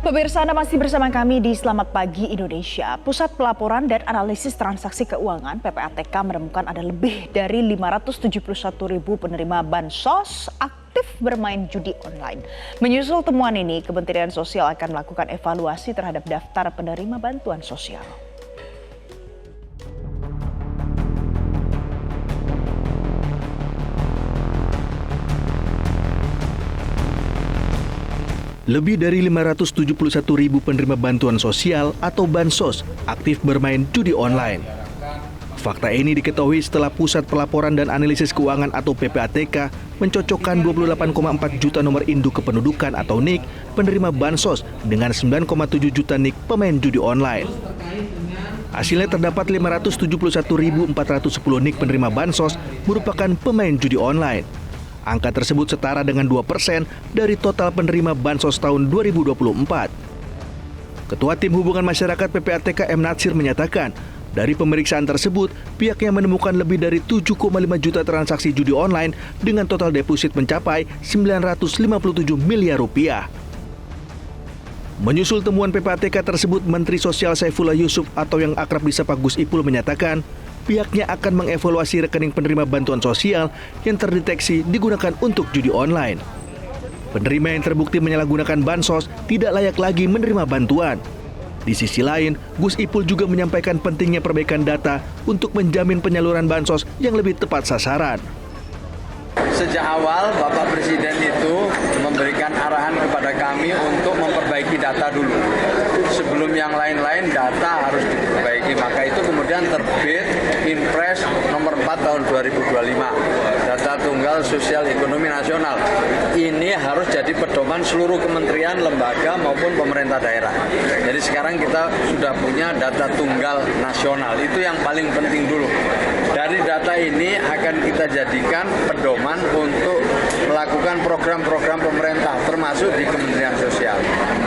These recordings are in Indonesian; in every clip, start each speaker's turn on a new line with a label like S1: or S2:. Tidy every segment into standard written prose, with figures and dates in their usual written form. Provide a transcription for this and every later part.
S1: Pemirsa, Anda masih bersama kami di Selamat Pagi Indonesia. Pusat Pelaporan dan Analisis Transaksi Keuangan (PPATK) menemukan ada lebih dari 571.000 penerima bansos aktif bermain judi online. Menyusul temuan ini, Kementerian Sosial akan melakukan evaluasi terhadap daftar penerima bantuan sosial.
S2: Lebih dari 571.000 penerima bantuan sosial atau bansos aktif bermain judi online. Fakta ini diketahui setelah Pusat Pelaporan dan Analisis Keuangan atau PPATK mencocokkan 28,4 juta nomor induk kependudukan atau NIK penerima bansos dengan 9,7 juta NIK pemain judi online. Hasilnya terdapat 571.410 NIK penerima bansos merupakan pemain judi online. Angka tersebut setara dengan 2% dari total penerima bansos tahun 2024. Ketua Tim Hubungan Masyarakat PPATK M. Natsir menyatakan, dari pemeriksaan tersebut, pihaknya menemukan lebih dari 7,5 juta transaksi judi online dengan total deposit mencapai 957 miliar rupiah. Menyusul temuan PPATK tersebut, Menteri Sosial Saifullah Yusuf atau yang akrab disapa Gus Ipul menyatakan, pihaknya akan mengevaluasi rekening penerima bantuan sosial yang terdeteksi digunakan untuk judi online. Penerima yang terbukti menyalahgunakan bansos tidak layak lagi menerima bantuan. Di sisi lain, Gus Ipul juga menyampaikan pentingnya perbaikan data untuk menjamin penyaluran bansos yang lebih tepat sasaran.
S3: Sejak awal Bapak Presiden itu memberikan arahan kepada kami untuk memperbaiki data dulu. Sebelum yang lain-lain data harus diperbaiki. Maka itu kemudian terbit Inpres nomor 4 tahun 2025. Data Tunggal Sosial Ekonomi Nasional. Ini harus jadi pedoman seluruh kementerian, lembaga maupun pemerintah daerah. Jadi sekarang kita sudah punya data tunggal nasional. Itu yang paling penting dulu. Dari data ini akan kita jadikan pedoman untuk melakukan program-program pemerintah termasuk di Kementerian Sosial.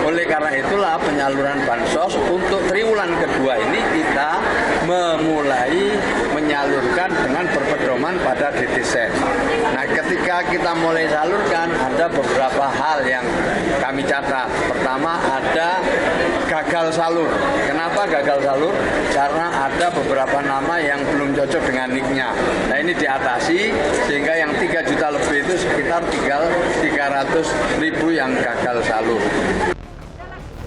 S3: Oleh karena itulah penyaluran bansos untuk triwulan kedua ini kita memulai menyalurkan dengan berpedoman pada DTSEN. Nah, ketika kita mulai salurkan ada beberapa hal yang kami catat. Pertama ada gagal salur. Kenapa gagal salur? Karena ada beberapa nama yang belum cocok dengan NIK-nya. Nah, ini diatasi sehingga yang 3 juta lebih itu sekitar tinggal 300.000 yang gagal salur.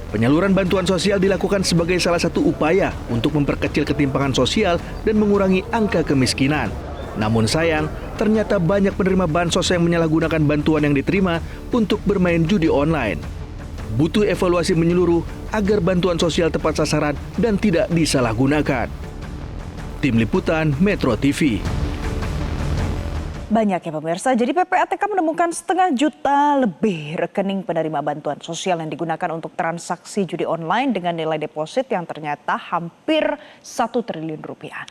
S2: Penyaluran bantuan sosial dilakukan sebagai salah satu upaya untuk memperkecil ketimpangan sosial dan mengurangi angka kemiskinan. Namun sayang, ternyata banyak penerima bansos yang menyalahgunakan bantuan yang diterima untuk bermain judi online. Butuh evaluasi menyeluruh agar bantuan sosial tepat sasaran dan tidak disalahgunakan. Tim Liputan Metro TV.
S1: Banyak ya pemirsa, jadi PPATK menemukan 500.000 lebih rekening penerima bantuan sosial yang digunakan untuk transaksi judi online dengan nilai deposit yang ternyata hampir 1 triliun rupiah.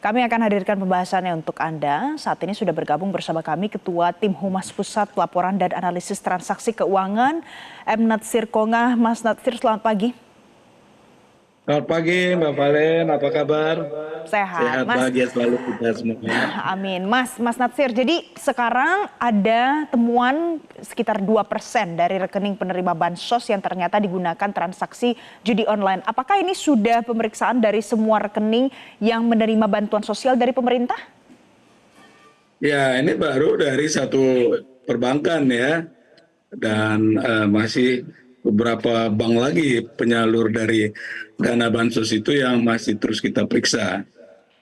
S1: Kami akan hadirkan pembahasannya untuk Anda. Saat ini sudah bergabung bersama kami Ketua Tim Humas Pusat Pelaporan dan Analisis Transaksi Keuangan M. Natsir Kongah. Mas Natsir, selamat pagi.
S4: Selamat pagi Mbak Valen, apa kabar?
S1: Sehat, Mas.
S4: Bahagia selalu kita semuanya.
S1: Amin. Mas Natsir, jadi sekarang ada temuan sekitar 2% dari rekening penerima bansos yang ternyata digunakan transaksi judi online. Apakah ini sudah pemeriksaan dari semua rekening yang menerima bantuan sosial dari pemerintah?
S4: Ya, ini baru dari satu perbankan ya. Dan masih beberapa bank lagi penyalur dari dana bansos itu yang masih terus kita periksa.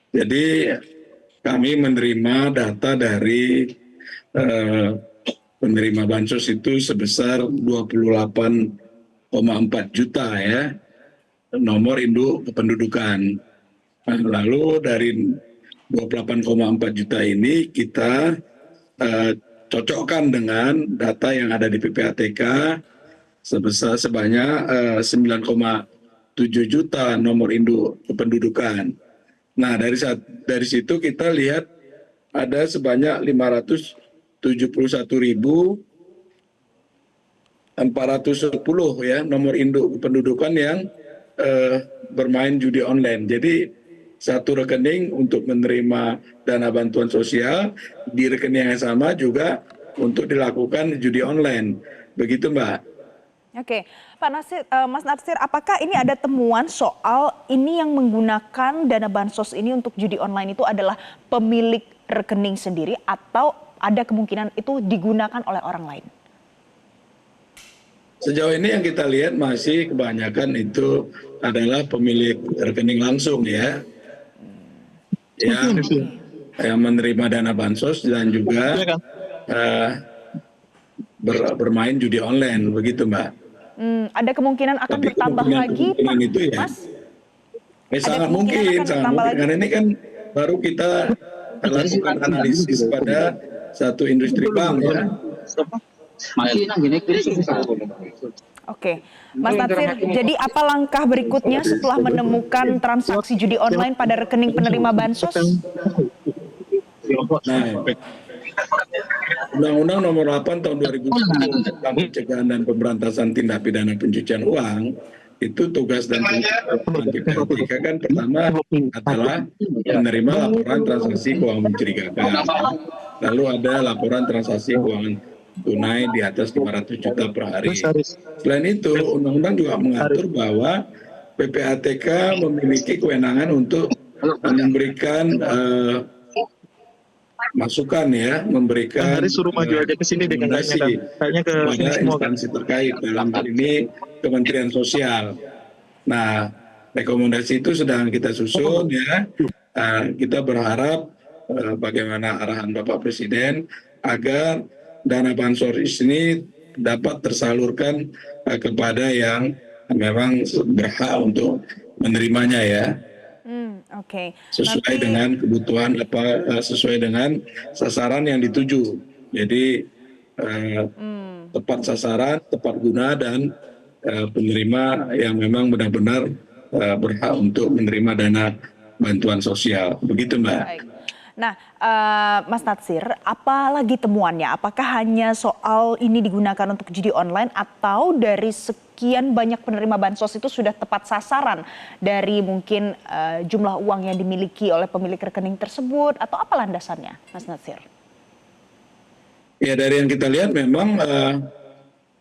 S4: Jadi kami menerima data dari penerima bansos itu sebesar 28,4 juta ya nomor induk kependudukan. Lalu dari 28,4 juta ini kita cocokkan dengan data yang ada di PPATK sebanyak 9,7 juta nomor induk kependudukan. Nah, dari situ kita lihat ada sebanyak 571.410 ya nomor induk kependudukan yang bermain judi online. Jadi satu rekening untuk menerima dana bantuan sosial, di rekening yang sama juga untuk dilakukan judi online. Begitu, Mbak.
S1: Oke, Pak Nasir, Mas Natsir, apakah ini ada temuan soal ini yang menggunakan dana bansos ini untuk judi online itu adalah pemilik rekening sendiri atau ada kemungkinan itu digunakan oleh orang lain?
S4: Sejauh ini yang kita lihat masih kebanyakan itu adalah pemilik rekening langsung ya, yang menerima dana bansos dan juga bermain judi online, begitu Mbak.
S1: Ada kemungkinan akan
S4: Tapi
S1: bertambah lagi, Pak,
S4: itu ya,
S1: Mas?
S4: sangat
S1: kemungkinan
S4: mungkin,
S1: akan
S4: sangat
S1: bertambah
S4: mungkin.
S1: lagi?
S4: Karena ini kan baru kita lakukan analisis pada satu industri bank ya.
S1: Oke, Mas Natsir, jadi apa langkah berikutnya setelah menemukan transaksi judi online pada rekening penerima bansos?
S4: Nah, Undang-Undang Nomor 8 Tahun 2010 tentang pencegahan dan pemberantasan tindak pidana pencucian uang, itu tugas dan fungsi PPATK kan pertama adalah menerima laporan transaksi keuangan mencurigakan. Lalu ada laporan transaksi keuangan tunai di atas 500 juta per hari. Selain itu, undang-undang juga mengatur bahwa PPATK memiliki kewenangan untuk memberikan masukan ya, memberikan rekomendasi kepada instansi terkait, dalam hal ini Kementerian Sosial. Nah, rekomendasi itu sedang kita susun ya. Kita berharap bagaimana arahan Bapak Presiden agar dana bansos ini dapat tersalurkan kepada yang memang berhak untuk menerimanya ya.
S1: Oke.
S4: Sesuai dengan kebutuhan sesuai dengan sasaran yang dituju. Jadi tepat sasaran, tepat guna dan penerima yang memang benar-benar berhak untuk menerima dana bantuan sosial. Begitu Mbak.
S1: Baik. Nah, Mas Natsir, apa lagi temuannya? Apakah hanya soal ini digunakan untuk judi online atau dari sekian banyak penerima bansos itu sudah tepat sasaran dari mungkin jumlah uang yang dimiliki oleh pemilik rekening tersebut atau apa landasannya, Mas Natsir?
S4: Ya, dari yang kita lihat memang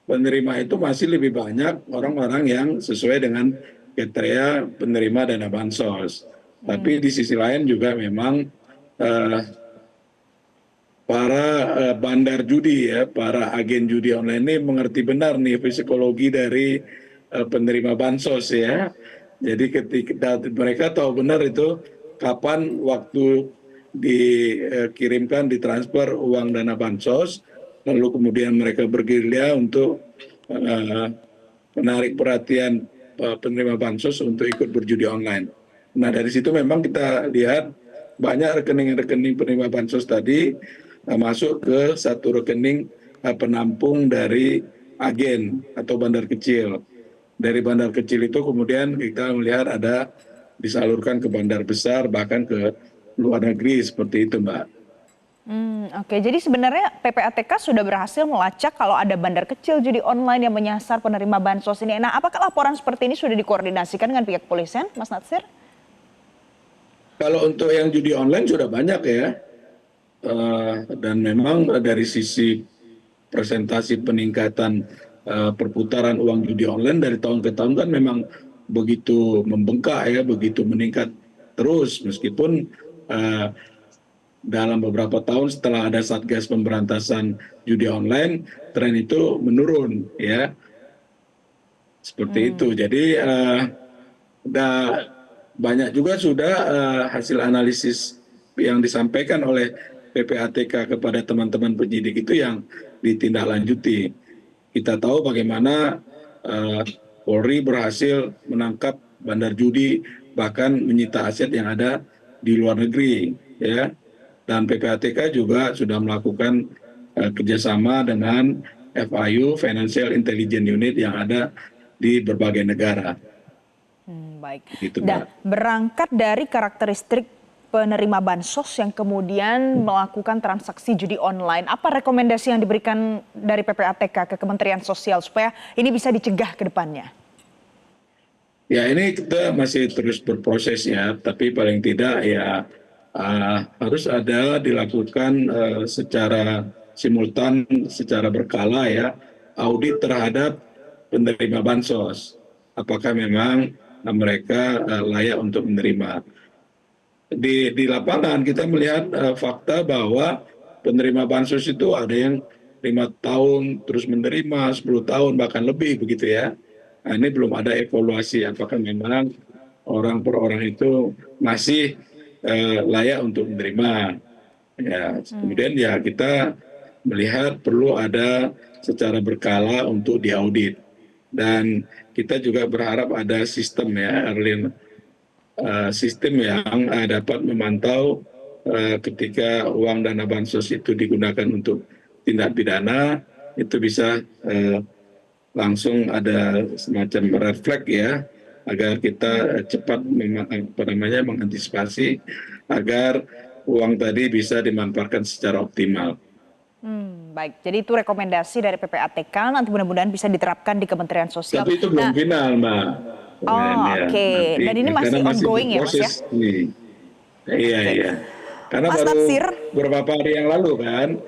S4: penerima itu masih lebih banyak orang-orang yang sesuai dengan kriteria penerima dana bansos. Tapi di sisi lain juga memang para bandar judi ya, para agen judi online ini mengerti benar nih psikologi dari penerima bansos ya. Jadi ketika mereka tahu benar itu kapan waktu dikirimkan, ditransfer uang dana bansos, lalu kemudian mereka bergerilya untuk menarik perhatian penerima bansos untuk ikut berjudi online. Nah, dari situ memang kita lihat banyak rekening-rekening penerima bansos tadi masuk ke satu rekening penampung dari agen atau bandar kecil. Dari bandar kecil itu kemudian kita melihat ada disalurkan ke bandar besar, bahkan ke luar negeri, seperti itu Mbak.
S1: Oke, jadi sebenarnya PPATK sudah berhasil melacak kalau ada bandar kecil judi online yang menyasar penerima bansos ini. Nah, apakah laporan seperti ini sudah dikoordinasikan dengan pihak kepolisian, Mas Natsir?
S4: Kalau untuk yang judi online sudah banyak ya, dan memang dari sisi presentasi peningkatan perputaran uang judi online dari tahun ke tahun kan memang begitu membengkak ya, begitu meningkat terus, meskipun dalam beberapa tahun setelah ada Satgas Pemberantasan Judi Online, tren itu menurun ya, seperti itu. Jadi banyak juga sudah hasil analisis yang disampaikan oleh PPATK kepada teman-teman penyidik itu yang ditindaklanjuti. Kita tahu bagaimana Polri berhasil menangkap bandar judi, bahkan menyita aset yang ada di luar negeri, ya. Dan PPATK juga sudah melakukan kerjasama dengan FIU (Financial Intelligence Unit) yang ada di berbagai negara.
S1: Baik.
S4: Gitu,
S1: Dan berangkat dari karakteristik penerima bansos yang kemudian melakukan transaksi judi online, apa rekomendasi yang diberikan dari PPATK ke Kementerian Sosial supaya ini bisa dicegah ke depannya?
S4: Ya, ini kita masih terus berproses ya, tapi paling tidak ya harus ada dilakukan secara simultan, secara berkala ya, audit terhadap penerima bansos. Apakah memang mereka layak untuk menerima? Di lapangan kita melihat fakta bahwa penerima bansos itu ada yang 5 tahun terus menerima, 10 tahun bahkan lebih begitu ya. Nah, ini belum ada evaluasi apakah memang orang per orang itu masih layak untuk menerima. Ya, kemudian ya kita melihat perlu ada secara berkala untuk diaudit, dan kita juga berharap ada sistem ya, Erlin, sistem yang dapat memantau ketika uang dana bansos itu digunakan untuk tindak pidana, itu bisa langsung ada semacam red flag ya, agar kita cepat mengantisipasi agar uang tadi bisa dimanfaatkan secara optimal.
S1: Baik, jadi itu rekomendasi dari PPATK, nanti mudah-mudahan bisa diterapkan di Kementerian Sosial.
S4: Tapi itu belum final, Mbak.
S1: Oke. Dan ini masih ongoing ya, Mas ya?
S4: Iya,
S1: Oke.
S4: iya. Karena
S1: Mas
S4: baru
S1: Natsir.
S4: beberapa hari yang lalu kan,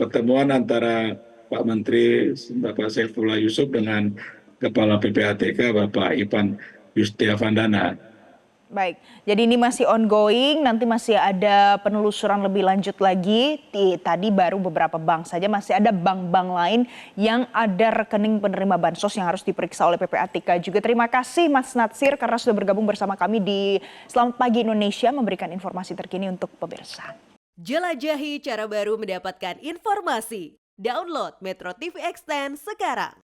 S4: pertemuan antara Pak Menteri Bapak Saifullah Yusuf dengan Kepala PPATK Bapak Ivan Yustiavandana.
S1: Baik, jadi ini masih ongoing, nanti masih ada penelusuran lebih lanjut lagi. Tadi baru beberapa bank saja, masih ada bank-bank lain yang ada rekening penerima bansos yang harus diperiksa oleh PPATK juga. Terima kasih Mas Natsir karena sudah bergabung bersama kami di Selamat Pagi Indonesia memberikan informasi terkini untuk pemirsa.
S5: Jelajahi cara baru mendapatkan informasi. Download Metro TV Extend sekarang.